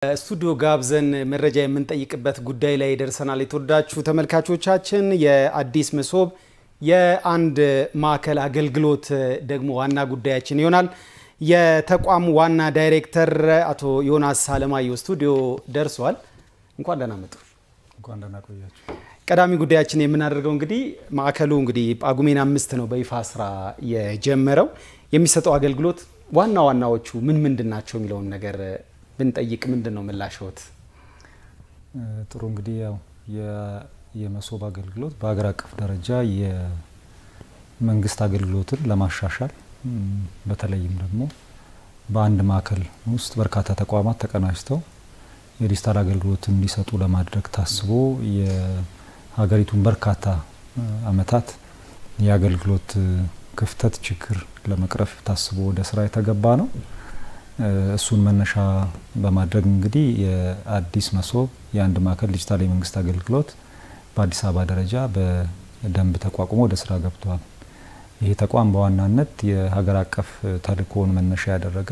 ስቱዲዮ ጋብዘን መረጃ የምንጠይቅበት ጉዳይ ላይ ደርሰናል። የተወዳችሁ ተመልካቾቻችን የአዲስ መሶብ የአንድ ማዕከል አገልግሎት ደግሞ ዋና ጉዳያችን ይሆናል። የተቋሙ ዋና ዳይሬክተር አቶ ዮናስ አለማየሁ ስቱዲዮ ደርሷል። እንኳን ደህና መጡ። እንኳን ደህና ቆያችሁ። ቀዳሚ ጉዳያችን የምናደርገው እንግዲህ ማዕከሉ እንግዲህ ጳጉሜን 5 ነው በይፋ ስራ የጀመረው። የሚሰጠው አገልግሎት ዋና ዋናዎቹ ምን ምንድናቸው የሚለውን ነገር ብንጠይቅ ምንድነው ምላሽዎት? ጥሩ እንግዲህ ያው የመሶብ አገልግሎት በአገር አቀፍ ደረጃ የመንግስት አገልግሎትን ለማሻሻል በተለይም ደግሞ በአንድ ማዕከል ውስጥ በርካታ ተቋማት ተቀናጅተው የዲጂታል አገልግሎት እንዲሰጡ ለማድረግ ታስቦ የሀገሪቱን በርካታ አመታት የአገልግሎት ክፍተት ችግር ለመቅረፍ ታስቦ ወደ ስራ የተገባ ነው። እሱን መነሻ በማድረግ እንግዲህ የአዲስ መሶብ የአንድ ማዕከል ዲጂታል የመንግስት አገልግሎት በአዲስ አበባ ደረጃ በደንብ ተቋቁሞ ወደ ስራ ገብቷል። ይሄ ተቋም በዋናነት የሀገር አቀፍ ተልእኮውን መነሻ ያደረገ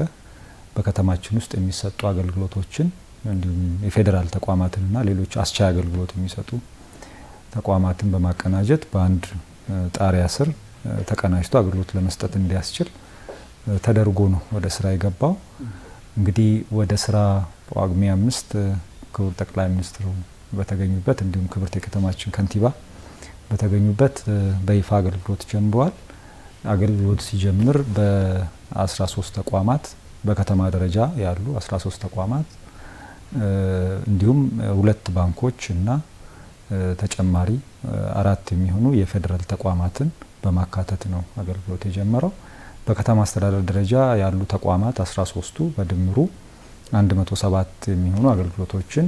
በከተማችን ውስጥ የሚሰጡ አገልግሎቶችን እንዲሁም የፌደራል ተቋማትንና ሌሎች አስቻይ አገልግሎት የሚሰጡ ተቋማትን በማቀናጀት በአንድ ጣሪያ ስር ተቀናጅቶ አገልግሎት ለመስጠት እንዲያስችል ተደርጎ ነው ወደ ስራ የገባው። እንግዲህ ወደ ስራ ጳጉሜ 5 ክቡር ጠቅላይ ሚኒስትሩ በተገኙበት እንዲሁም ክብርት የከተማችን ከንቲባ በተገኙበት በይፋ አገልግሎት ጀምሯል። አገልግሎት ሲጀምር በ13 ተቋማት በከተማ ደረጃ ያሉ 13 ተቋማት እንዲሁም 2 ባንኮች እና ተጨማሪ 4 የሚሆኑ የፌደራል ተቋማትን በማካተት ነው አገልግሎት የጀመረው። በከተማ አስተዳደር ደረጃ ያሉ ተቋማት 13ቱ በድምሩ 107 የሚሆኑ አገልግሎቶችን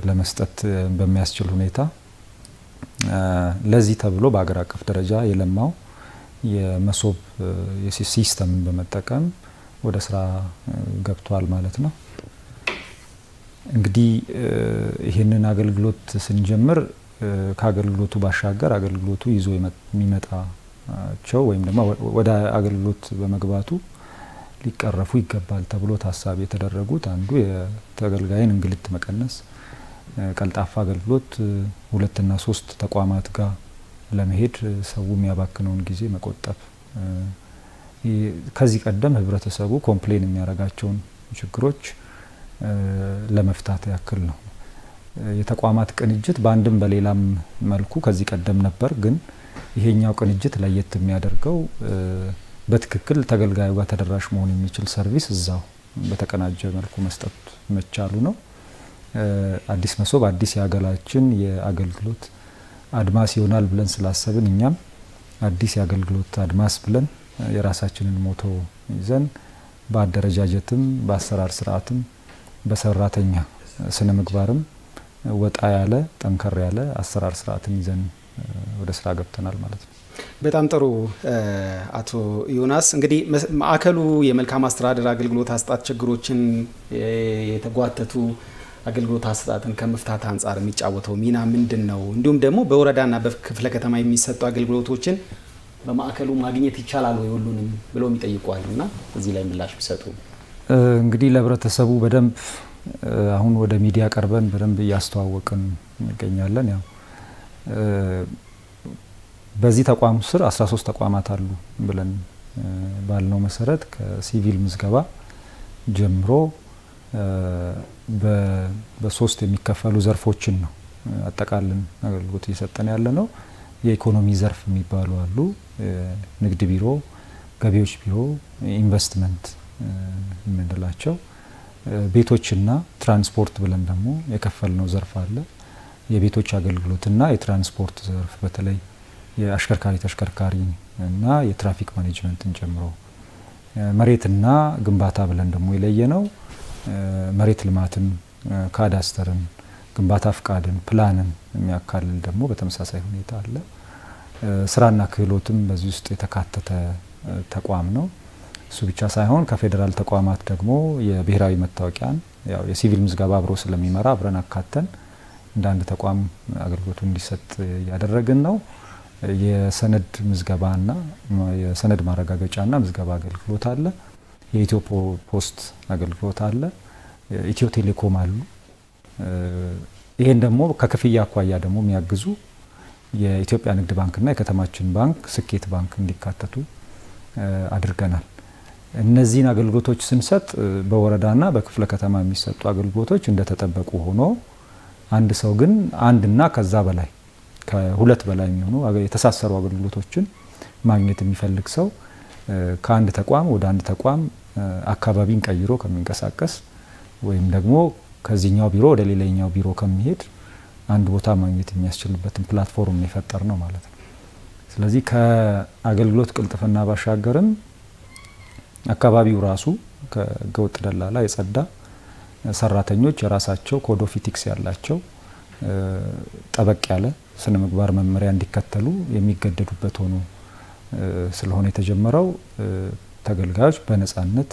ለመስጠት በሚያስችል ሁኔታ ለዚህ ተብሎ በአገር አቀፍ ደረጃ የለማው የመሶብ ሲስተምን በመጠቀም ወደ ስራ ገብቷል ማለት ነው። እንግዲህ ይሄንን አገልግሎት ስንጀምር ከአገልግሎቱ ባሻገር አገልግሎቱ ይዞ የሚመጣቸው ወይም ደግሞ ወደ አገልግሎት በመግባቱ ሊቀረፉ ይገባል ተብሎ ታሳቢ የተደረጉት አንዱ የተገልጋይን እንግልት መቀነስ፣ ቀልጣፋ አገልግሎት 2 እና 3 ተቋማት ጋር ለመሄድ ሰው የሚያባክነውን ጊዜ መቆጠብ፣ ከዚህ ቀደም ህብረተሰቡ ኮምፕሌን የሚያረጋቸውን ችግሮች ለመፍታት ያክል ነው። የተቋማት ቅንጅት በአንድም በሌላም መልኩ ከዚህ ቀደም ነበር፣ ግን ይሄኛው ቅንጅት ለየት የሚያደርገው በትክክል ተገልጋዩ ጋር ተደራሽ መሆን የሚችል ሰርቪስ እዛው በተቀናጀ መልኩ መስጠት መቻሉ ነው። አዲስ መሶብ አዲስ ያገላችን የአገልግሎት አድማስ ይሆናል ብለን ስላሰብን እኛም አዲስ የአገልግሎት አድማስ ብለን የራሳችንን ሞቶ ይዘን በአደረጃጀትም በአሰራር ስርዓትም በሰራተኛ ስነ ምግባርም ወጣ ያለ ጠንከር ያለ አሰራር ስርዓትን ይዘን ወደ ስራ ገብተናል ማለት ነው። በጣም ጥሩ አቶ ዮናስ፣ እንግዲህ ማዕከሉ የመልካም አስተዳደር አገልግሎት አሰጣጥ ችግሮችን የተጓተቱ አገልግሎት አሰጣጥን ከመፍታት አንፃር የሚጫወተው ሚና ምንድነው? እንዲሁም ደግሞ በወረዳና በክፍለ ከተማ የሚሰጡ አገልግሎቶችን በማዕከሉ ማግኘት ይቻላል ወይ ሁሉንም ብለው የሚጠይቁአሉና እዚህ ላይ ምላሽ ቢሰጡ። እንግዲህ ለህብረተሰቡ በደንብ አሁን ወደ ሚዲያ ቀርበን በደንብ ያስተዋወቅን እንገኛለን። ያው በዚህ ተቋም ስር 13 ተቋማት አሉ ብለን ባልነው መሰረት ከሲቪል ምዝገባ ጀምሮ በሶስት የሚከፈሉ ዘርፎችን ነው አጠቃለን አገልግሎት እየሰጠን ያለ ነው። የኢኮኖሚ ዘርፍ የሚባሉ አሉ፣ ንግድ ቢሮ፣ ገቢዎች ቢሮ፣ ኢንቨስትመንት የምንላቸው፣ ቤቶችና ትራንስፖርት ብለን ደግሞ የከፈልነው ዘርፍ አለ። የቤቶች አገልግሎትና የትራንስፖርት ዘርፍ በተለይ የአሽከርካሪ ተሽከርካሪ እና የትራፊክ ማኔጅመንትን ጨምሮ፣ መሬትና ግንባታ ብለን ደግሞ የለየነው መሬት ልማትን፣ ካዳስተርን፣ ግንባታ ፍቃድን፣ ፕላንን የሚያካልል ደግሞ በተመሳሳይ ሁኔታ አለ። ስራና ክህሎትም በዚህ ውስጥ የተካተተ ተቋም ነው። እሱ ብቻ ሳይሆን ከፌደራል ተቋማት ደግሞ የብሔራዊ መታወቂያን ያው የሲቪል ምዝገባ አብሮ ስለሚመራ አብረን አካተን እንደ አንድ ተቋም አገልግሎቱ እንዲሰጥ ያደረግን ነው። የሰነድ ምዝገባና የሰነድ ማረጋገጫና ምዝገባ አገልግሎት አለ። የኢትዮጵያ ፖስት አገልግሎት አለ። ኢትዮ ቴሌኮም አሉ። ይሄን ደግሞ ከክፍያ አኳያ ደግሞ የሚያግዙ የኢትዮጵያ ንግድ ባንክና የከተማችን ባንክ ስኬት ባንክ እንዲካተቱ አድርገናል። እነዚህን አገልግሎቶች ስንሰጥ በወረዳና በክፍለ ከተማ የሚሰጡ አገልግሎቶች እንደተጠበቁ ሆኖ አንድ ሰው ግን አንድና ከዛ በላይ ከሁለት በላይ የሚሆኑ የተሳሰሩ አገልግሎቶችን ማግኘት የሚፈልግ ሰው ከአንድ ተቋም ወደ አንድ ተቋም አካባቢን ቀይሮ ከሚንቀሳቀስ ወይም ደግሞ ከዚህኛው ቢሮ ወደ ሌላኛው ቢሮ ከሚሄድ አንድ ቦታ ማግኘት የሚያስችልበትን ፕላትፎርም የፈጠር ነው ማለት ነው። ስለዚህ ከአገልግሎት ቅልጥፍና ባሻገርም አካባቢው ራሱ ከገውጥ ደላላ የጸዳ ሰራተኞች የራሳቸው ኮድ ኦፍ ኢቲክስ ያላቸው ጠበቅ ያለ ስነ ምግባር መመሪያ እንዲከተሉ የሚገደዱበት ሆኖ ስለሆነ የተጀመረው ተገልጋዮች በነጻነት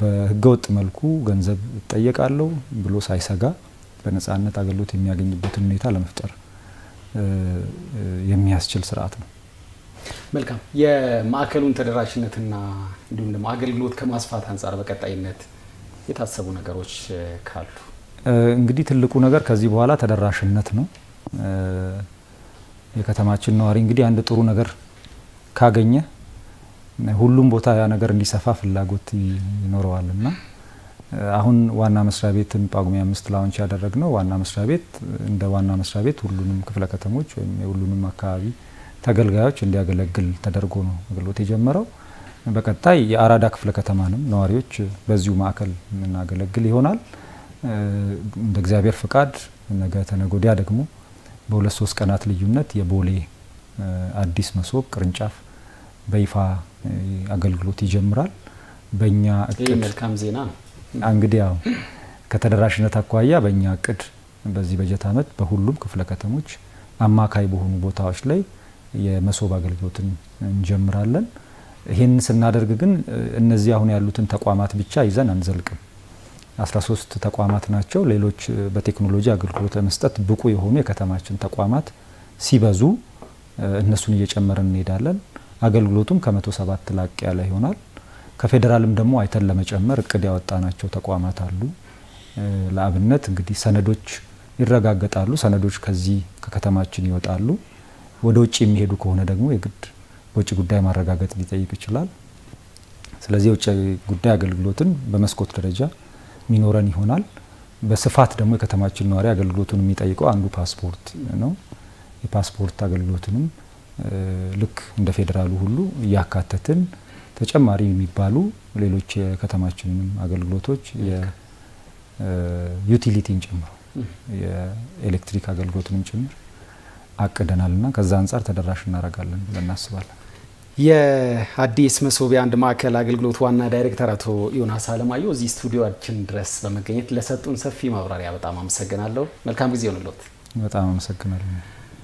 በህገወጥ መልኩ ገንዘብ ይጠየቃሉ ብሎ ሳይሰጋ በነጻነት አገልግሎት የሚያገኝበትን ሁኔታ ለመፍጠር የሚያስችል ስርዓት ነው። መልካም። የማዕከሉን ተደራሽነትና እንዲሁም ደግሞ አገልግሎት ከማስፋት አንፃር በቀጣይነት የታሰቡ ነገሮች ካሉ? እንግዲህ ትልቁ ነገር ከዚህ በኋላ ተደራሽነት ነው። የከተማችን ነዋሪ እንግዲህ አንድ ጥሩ ነገር ካገኘ ሁሉም ቦታ ያ ነገር እንዲሰፋ ፍላጎት ይኖረዋልና አሁን ዋና መስሪያ ቤትን ጳጉሜ 5 ላውንች ያደረግነው ዋና መስሪያ ቤት እንደ ዋና መስሪያ ቤት ሁሉንም ክፍለ ከተሞች ወይም የሁሉንም አካባቢ ተገልጋዮች እንዲያገለግል ተደርጎ ነው አገልግሎት የጀመረው። በቀጣይ የአራዳ ክፍለ ከተማንም ነዋሪዎች በዚሁ ማዕከል እናገለግል ይሆናል። እንደ እግዚአብሔር ፍቃድ ነገ ተነጎዲያ ደግሞ በ2-3 ቀናት ልዩነት የቦሌ አዲስ መሶብ ቅርንጫፍ በይፋ አገልግሎት ይጀምራል። በእኛ እቅድ መልካም ዜና ነው። እንግዲህ ያው ከተደራሽነት አኳያ በእኛ እቅድ በዚህ በጀት ዓመት በሁሉም ክፍለ ከተሞች አማካይ በሆኑ ቦታዎች ላይ የመሶብ አገልግሎትን እንጀምራለን። ይሄን ስናደርግ ግን እነዚህ አሁን ያሉትን ተቋማት ብቻ ይዘን አንዘልቅም። 13 ተቋማት ናቸው። ሌሎች በቴክኖሎጂ አገልግሎት ለመስጠት ብቁ የሆኑ የከተማችን ተቋማት ሲበዙ እነሱን እየጨመረን እንሄዳለን። አገልግሎቱም ከ107 ላቅ ያለ ይሆናል። ከፌደራልም ደግሞ አይተን ለመጨመር እቅድ ያወጣናቸው ተቋማት አሉ። ለአብነት እንግዲህ ሰነዶች ይረጋገጣሉ። ሰነዶች ከዚህ ከከተማችን ይወጣሉ። ወደ ውጭ የሚሄዱ ከሆነ ደግሞ የግድ ወጪ ጉዳይ ማረጋገጥ ሊጠይቅ ይችላል። ስለዚህ የውጭ ጉዳይ አገልግሎትን በመስኮት ደረጃ ሚኖረን ይሆናል። በስፋት ደግሞ የከተማችን ነዋሪ አገልግሎቱን የሚጠይቀው አንዱ ፓስፖርት ነው። የፓስፖርት አገልግሎትንም ልክ እንደ ፌደራሉ ሁሉ ያካተትን ተጨማሪ የሚባሉ ሌሎች የከተማችንን አገልግሎቶች የዩቲሊቲን ጨምሮ የኤሌክትሪክ አገልግሎትንም ጭምር አቅደናልና ከዛ አንፃር ተደራሽ እናደርጋለን ብለን እናስባለን። የአዲስ መሶብ የአንድ ማዕከል አገልግሎት ዋና ዳይሬክተር አቶ ዮናስ አለማየሁ እዚህ ስቱዲዮአችን ድረስ በመገኘት ለሰጡን ሰፊ ማብራሪያ በጣም አመሰግናለሁ። መልካም ጊዜ ይሁንልዎት። በጣም አመሰግናለሁ።